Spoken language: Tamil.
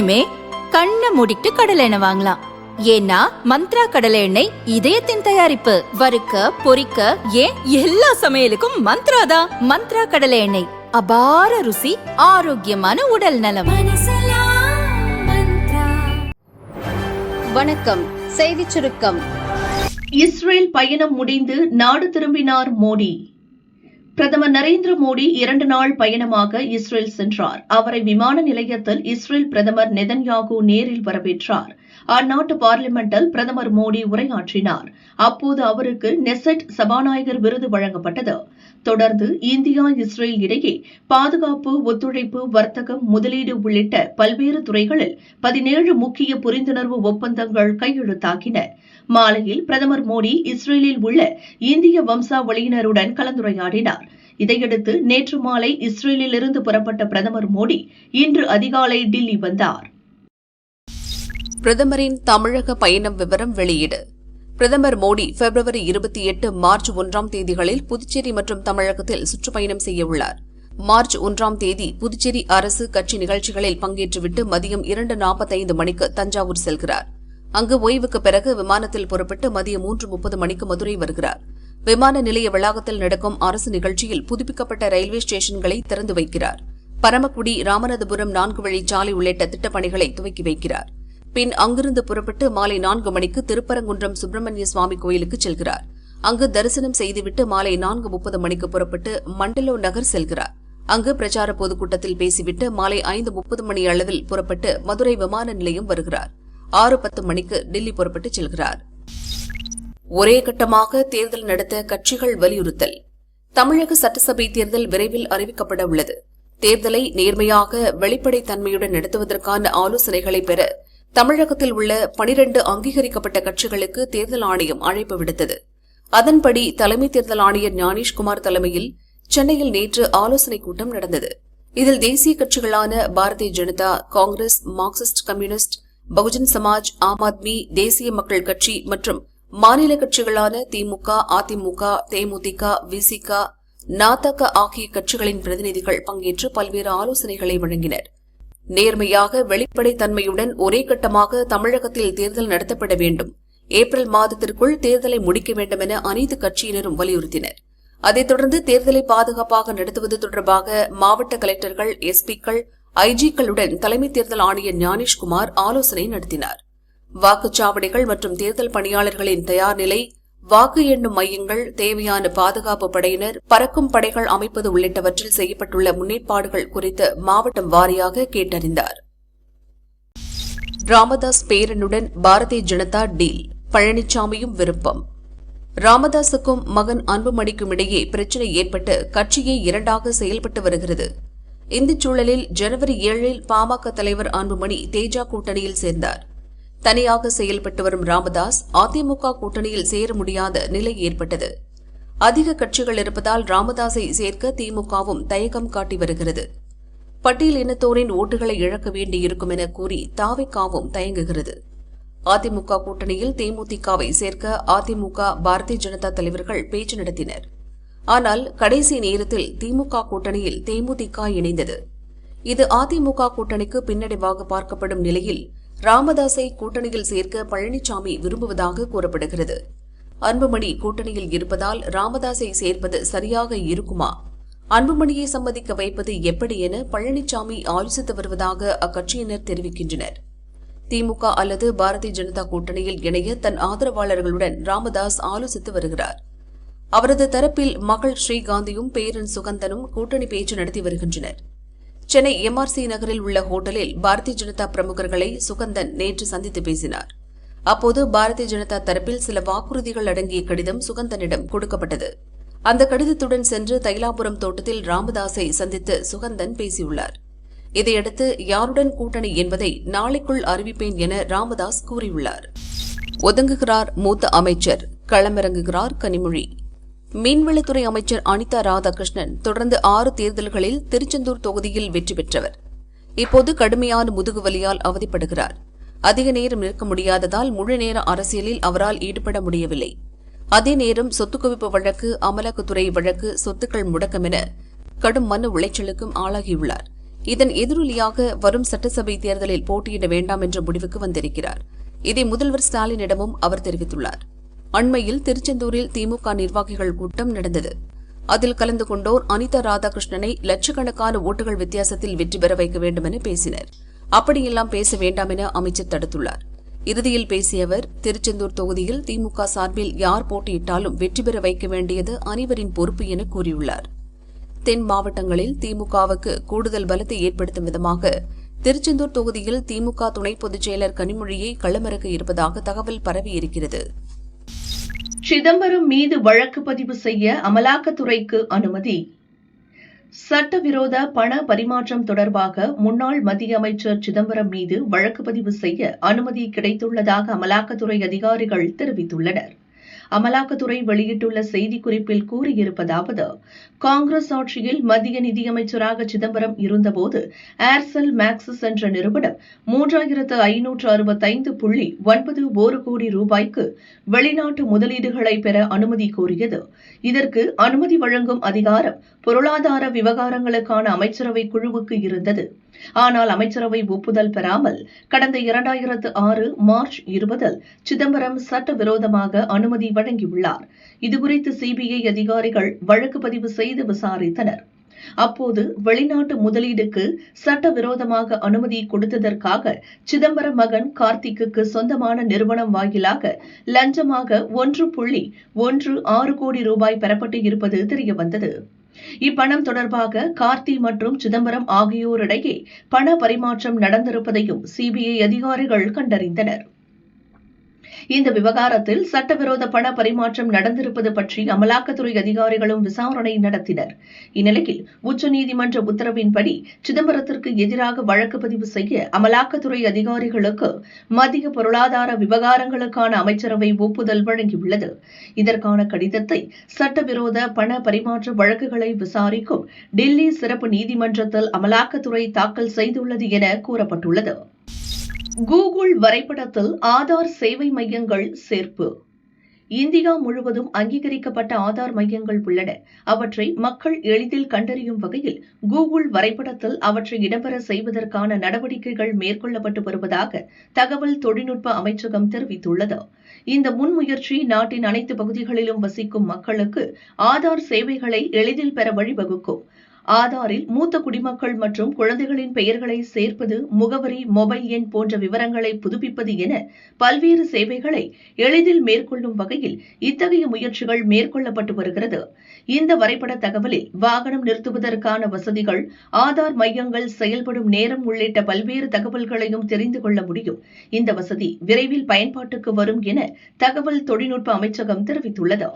இனிமே கண்ணை மூடிட்டு கடலை எண்ணெய் வாங்கலாம். ஏன்னா மந்த்ரா கடலை எண்ணெய் இதயத்தின் தயாரிப்பு. வறுக்க பொரிக்க ஏன் எல்லா சமையலுக்கும் மந்த்ரா தான். மந்த்ரா கடலை எண்ணெய், அபார ருசி, ஆரோக்கியமான உடல் நலம். வணக்கம். செய்திச் சுருக்கம். இஸ்ரேல் பயணம் முடிந்து நாடு திரும்பினார் மோடி. பிரதமர் நரேந்திர மோடி 2 நாள் பயணமாக இஸ்ரேல் சென்றார். அவரை விமான நிலையத்தில் இஸ்ரேல் பிரதமர் நெதன்யாகு நேரில் வரவேற்றார். அந்நாட்டு பார்லிமெண்டில் பிரதமர் மோடி உரையாற்றினார். அப்போது அவருக்கு நெசட் சபாநாயகர் விருது வழங்கப்பட்டது. தொடர்ந்து இந்தியா இஸ்ரேல் இடையே பாதுகாப்பு, ஒத்துழைப்பு, வர்த்தகம், முதலீடு உள்ளிட்ட பல்வேறு துறைகளில் 17 முக்கிய புரிந்துணர்வு ஒப்பந்தங்கள் கையெழுத்தாகின. மாலையில் பிரதமர் மோடி இஸ்ரேலில் உள்ள இந்திய வம்சாவளியினருடன் கலந்துரையாடினார். இதையடுத்து நேற்று மாலை இஸ்ரேலிலிருந்து புறப்பட்ட பிரதமர் மோடி இன்று அதிகாலை டில்லி வந்தார். பிரதமரின் தமிழக பயணம் விவரம் வெளியீடு. பிரதமர் மோடி பிப்ரவரி 28, மார்ச் 1 தேதிகளில் புதுச்சேரி மற்றும் தமிழகத்தில் சுற்றுப்பயணம் செய்யவுள்ளார். மார்ச் 1 புதுச்சேரி அரசு கட்சி நிகழ்ச்சிகளில் பங்கேற்றுவிட்டு மதியம் 2:45 மணிக்கு தஞ்சாவூர் செல்கிறார். அங்கு ஓய்வுக்கு பிறகு விமானத்தில் புறப்பட்டு மதியம் 3:30 மணிக்கு மதுரை வருகிறார். விமான நிலைய வளாகத்தில் நடக்கும் அரசு நிகழ்ச்சியில் புதுப்பிக்கப்பட்ட ரயில்வே ஸ்டேஷன்களை திறந்து வைக்கிறார். பரமக்குடி, ராமநாதபுரம் 4 வழிச்சாலை உள்ளிட்ட திட்டப்பணிகளை துவக்கி வைக்கிறார். பின் அங்கிருந்து புறப்பட்டு மாலை 4 மணிக்கு திருப்பரங்குன்றம் சுப்பிரமணிய சுவாமி கோயிலுக்கு செல்கிறார். அங்கு தரிசனம் செய்துவிட்டு மாலை 4:30 மணிக்கு புறப்பட்டு மண்டலோ நகர் செல்கிறார். அங்கு பிரச்சார பொதுக்கூட்டத்தில் பேசிவிட்டு மாலை 5:30 மணி அளவில் புறப்பட்டு மதுரை விமான நிலையம் வருகிறார். 6:10 மணிக்கு டில்லி புறப்பட்டு செல்கிறார். ஒரே கட்டமாக தேர்தல் நடத்த கட்சிகள் வலியுறுத்தல். தமிழக சட்டசபை தேர்தல் விரைவில் அறிவிக்கப்பட உள்ளது. தேர்தலை நேர்மையாக, வெளிப்படைத்தன்மையுடன் நடத்துவதற்கான ஆலோசனைகளை பெற தமிழகத்தில் உள்ள 12 அங்கீகரிக்கப்பட்ட கட்சிகளுக்கு தேர்தல் ஆணையம் அழைப்பு விடுத்தது. அதன்படி தலைமை தேர்தல் ஆணையர் ஞானேஷ்குமார் தலைமையில் சென்னையில் நேற்று ஆலோசனைக் கூட்டம் நடந்தது. இதில் தேசிய கட்சிகளான பாரதிய ஜனதா, காங்கிரஸ், மார்க்சிஸ்ட் கம்யூனிஸ்ட், பகுஜன் சமாஜ், ஆம் ஆத்மி, தேசிய மக்கள் கட்சி மற்றும் மாநில கட்சிகளான திமுக, அதிமுக, தேமுதிக, விசிக, நாதக ஆகிய கட்சிகளின் பிரதிநிதிகள் பங்கேற்று பல்வேறு ஆலோசனைகளை வழங்கினர். நேர்மையாக, வெளிப்படைத்தன்மையுடன் ஒரே கட்டமாக தமிழகத்தில் தேர்தல் நடத்தப்பட வேண்டும். ஏப்ரல் மாதத்திற்குள் தேர்தலை முடிக்க வேண்டும் என அனைத்து கட்சியினரும் வலியுறுத்தினர். அதைத் தொடர்ந்து தேர்தலை பாதுகாப்பாக நடத்துவது தொடர்பாக மாவட்ட கலெக்டர்கள், எஸ்பிக்கள், ஐஜிக்களுடன் தலைமை தேர்தல் ஆணையர் ஞானேஷ்குமார் ஆலோசனை நடத்தினார். வாக்குச்சாவடிகள் மற்றும் தேர்தல் பணியாளர்களின் தயார் நிலை, வாக்கு எண்ணும் மையங்கள், தேவையான பாதுகாப்பு படையினர், பறக்கும் படைகள் அமைப்பது உள்ளிட்டவற்றில் செய்யப்பட்டுள்ள முன்னேற்பாடுகள் குறித்து மாவட்டம் வாரியாக கேட்டறிந்தார். ராமதாஸ் பேரனுடன் பாரதிய ஜனதா டீல், பழனிசாமியும் விருப்பம். ராமதாசுக்கும் மகன் அன்புமணிக்கும் இடையே பிரச்சினை ஏற்பட்டு கட்சியை 2ஆக செயல்பட்டு வருகிறது. இந்த சூழலில் ஜனவரி 7 பாமக தலைவர் அன்புமணி தேஜா கூட்டணியில் சேர்ந்தார். தனியாக செயல்பட்டு வரும் ராமதாஸ் அதிமுக கூட்டணியில் சேர முடியாத நிலை ஏற்பட்டது. அதிக கட்சிகள் இருப்பதால் ராமதாஸை சேர்க்க திமுகவும் தயக்கம் காட்டி வருகிறது. பட்டியல் இனத்தோரின் ஓட்டுகளை இழக்க வேண்டியிருக்கும் என கூறி தாவேகாவும் தயங்குகிறது. அதிமுக கூட்டணியில் தேமுதிகவை சேர்க்க அதிமுக, பாரதிய ஜனதா தலைவர்கள் பேச்சு நடத்தினர். ஆனால் கடைசி நேரத்தில் திமுக கூட்டணியில் தேமுதிக இணைந்தது. இது அதிமுக கூட்டணிக்கு பின்னடைவாக பார்க்கப்படும் நிலையில் ராமதாஸை கூட்டணியில் சேர்க்க பழனிசாமி விரும்புவதாக கூறப்படுகிறது. அன்புமணி கூட்டணியில் இருப்பதால் ராமதாஸை சேர்ப்பது சரியாக இருக்குமா? அன்புமணியை சம்மதிக்க வைப்பது எப்படி என பழனிசாமி ஆலோசித்து வருவதாக அக்கட்சியினர் தெரிவிக்கின்றனர். திமுக அல்லது பாரதிய ஜனதா கூட்டணியில் இணைய தன் ஆதரவாளர்களுடன் ராமதாஸ் ஆலோசித்து வருகிறார். அவரது தரப்பில் மகள் ஸ்ரீகாந்தியும் பேரன் சுகந்தனும் கூட்டணி பேச்சு நடத்தி வருகின்றனர். சென்னை MRC நகரில் உள்ள ஹோட்டலில் பாரதிய ஜனதா பிரமுகர்களை சுகந்தன் நேற்று சந்தித்து பேசினார். அப்போது பாரதிய ஜனதா தரப்பில் சில வாக்குறுதிகள் அடங்கிய கடிதம் சுகந்தனிடம் கொடுக்கப்பட்டது. அந்த கடிதத்துடன் சென்று தைலாபுரம் தோட்டத்தில் ராமதாஸை சந்தித்து சுகந்தன் பேசியுள்ளார். இதையடுத்து யாருடன் கூட்டணி என்பதை நாளைக்குள் அறிவிப்பேன் என ராமதாஸ் கூறியுள்ளார். ஒதுங்குகிறார் மூத்த அமைச்சர், களமிறங்குகிறார் கனிமொழி. மீன்வளத்துறை அமைச்சர் அனிதா ராதாகிருஷ்ணன் தொடர்ந்து 6 தேர்தல்களில் திருச்செந்தூர் தொகுதியில் வெற்றி பெற்றவர். இப்போது கடுமையான முதுகுவலியால் அவதிப்படுகிறார். அதிக நேரம் நிற்க முடியாததால் முழு நேர அரசியலில் அவரால் ஈடுபட முடியவில்லை. அதே நேரம் சொத்து குவிப்பு வழக்கு, அமலாக்கத்துறை வழக்கு, சொத்துக்கள் முடக்கம் என கடும் மன உளைச்சலுக்கும் ஆளாகியுள்ளார். இதன் எதிரொலியாக வரும் சட்டசபை தேர்தலில் போட்டியிட வேண்டாம் என்ற முடிவுக்கு வந்திருக்கிறார். இதை முதல்வர் ஸ்டாலினிடமும் அவர் தெரிவித்துள்ளார். அண்மையில் திருச்செந்தூரில் திமுக நிர்வாகிகள் கூட்டம் நடந்தது. அதில் கலந்து கொண்டோர் அனிதா ராதாகிருஷ்ணனை லட்சக்கணக்கான ஓட்டுகள் வித்தியாசத்தில் வெற்றி பெற வைக்க வேண்டும் என பேசினர். அப்படியெல்லாம் பேச வேண்டாம் என அமைச்சர் தடுத்துள்ளார். இறுதியில் பேசிய அவர், திருச்செந்தூர் தொகுதியில் திமுக சார்பில் யார் போட்டியிட்டாலும் வெற்றி பெற வைக்க வேண்டியது அனைவரின் பொறுப்பு என கூறியுள்ளார். தென் மாவட்டங்களில் திமுகவுக்கு கூடுதல் பலத்தை ஏற்படுத்தும் விதமாக திருச்செந்தூர் தொகுதியில் திமுக துணை பொதுச் செயலர் கனிமொழியை களமிறக்க இருப்பதாக தகவல் பரவியிருக்கிறது. சிதம்பரம் மீது வழக்கு பதிவு செய்ய அமலாக்கத்துறைக்கு அனுமதி. சட்டவிரோத பண பரிமாற்றம் தொடர்பாக முன்னாள் மத்திய அமைச்சர் சிதம்பரம் மீது வழக்கு பதிவு செய்ய அனுமதி கிடைத்துள்ளதாக அமலாக்கத்துறை அதிகாரிகள் தெரிவித்துள்ளனர். அமலாக்கத்துறை வெளியிட்டுள்ள செய்திக்குறிப்பில் கூறியிருப்பதாவது, காங்கிரஸ் ஆட்சியில் மத்திய நிதியமைச்சராக சிதம்பரம் இருந்தபோது ஏர்செல் மேக்சிஸ் என்ற நிறுவனம் 3565.91 கோடி ரூபாய்க்கு வெளிநாட்டு முதலீடுகளை பெற அனுமதி கோரியது. இதற்கு அனுமதி வழங்கும் அதிகாரம் பொருளாதார விவகாரங்களுக்கான அமைச்சரவை குழுவுக்கு இருந்தது. ஆனால் அமைச்சரவை ஒப்புதல் பெறாமல் கடந்த 2006 மார்ச் 20 சிதம்பரம் சட்டவிரோதமாக அனுமதி வழங்கியுள்ளார். இதுகுறித்து சிபிஐ அதிகாரிகள் வழக்கு பதிவு செய்து விசாரித்தனர். அப்போது வெளிநாட்டு முதலீடுக்கு சட்டவிரோதமாக அனுமதி கொடுத்ததற்காக சிதம்பரம் மகன் கார்த்திக்கு சொந்தமான நிறுவனம் வாயிலாக லஞ்சமாக 1.16 கோடி ரூபாய் பெறப்பட்டு இருப்பது தெரியவந்தது. இப்பணம் தொடர்பாக கார்த்தி மற்றும் சிதம்பரம் ஆகியோரிடையே பண பரிமாற்றம் நடந்திருப்பதையும் சிபிஐ அதிகாரிகள் கண்டறிந்தனர். இந்த விவகாரத்தில் சட்டவிரோத பண பரிமாற்றம் நடந்திருப்பது பற்றி அமலாக்கத்துறை அதிகாரிகளும் விசாரணை நடத்தினர். இந்நிலையில் உச்சநீதிமன்ற உத்தரவின்படி சிதம்பரத்திற்கு எதிராக வழக்கு பதிவு செய்ய அமலாக்கத்துறை அதிகாரிகளுக்கு மத்திய பொருளாதார விவகாரங்களுக்கான அமைச்சரவை ஒப்புதல் வழங்கியுள்ளது. இதற்கான கடிதத்தை சட்டவிரோத பண பரிமாற்ற வழக்குகளை விசாரிக்கும் டில்லி சிறப்பு நீதிமன்றத்தில் அமலாக்கத்துறை தாக்கல் செய்துள்ளது என கூறப்பட்டுள்ளது. கூகுள் வரைபடத்தில் ஆதார் சேவை மையங்கள் சேர்ப்பு. இந்தியா முழுவதும் அங்கீகரிக்கப்பட்ட ஆதார் மையங்கள் உள்ளன. அவற்றை மக்கள் எளிதில் கண்டறியும் வகையில் கூகுள் வரைபடத்தில் அவற்றை இடம்பெற செய்வதற்கான நடவடிக்கைகள் மேற்கொள்ளப்பட்டு வருவதாக தகவல் தொழில்நுட்ப அமைச்சகம் தெரிவித்துள்ளது. இந்த முன்முயற்சி நாட்டின் அனைத்து பகுதிகளிலும் வசிக்கும் மக்களுக்கு ஆதார் சேவைகளை எளிதில் பெற வழிவகுக்கும். ஆதாரில் மூத்த குடிமக்கள் மற்றும் குழந்தைகளின் பெயர்களை சேர்ப்பது, முகவரி, மொபைல் எண் போன்ற விவரங்களை புதுப்பிப்பது என பல்வேறு சேவைகளை எளிதில் மேற்கொள்ளும் வகையில் இத்தகைய முயற்சிகள் மேற்கொள்ளப்பட்டு வருகிறது. இந்த வரைபட தகவலில் வாகனம் நிறுத்துவதற்கான வசதிகள், ஆதார் மையங்கள் செயல்படும் நேரம் உள்ளிட்ட பல்வேறு தகவல்களையும் தெரிந்து கொள்ள முடியும். இந்த வசதி விரைவில் பயன்பாட்டுக்கு வரும் என தகவல் தொழில்நுட்ப அமைச்சகம் தெரிவித்துள்ளது.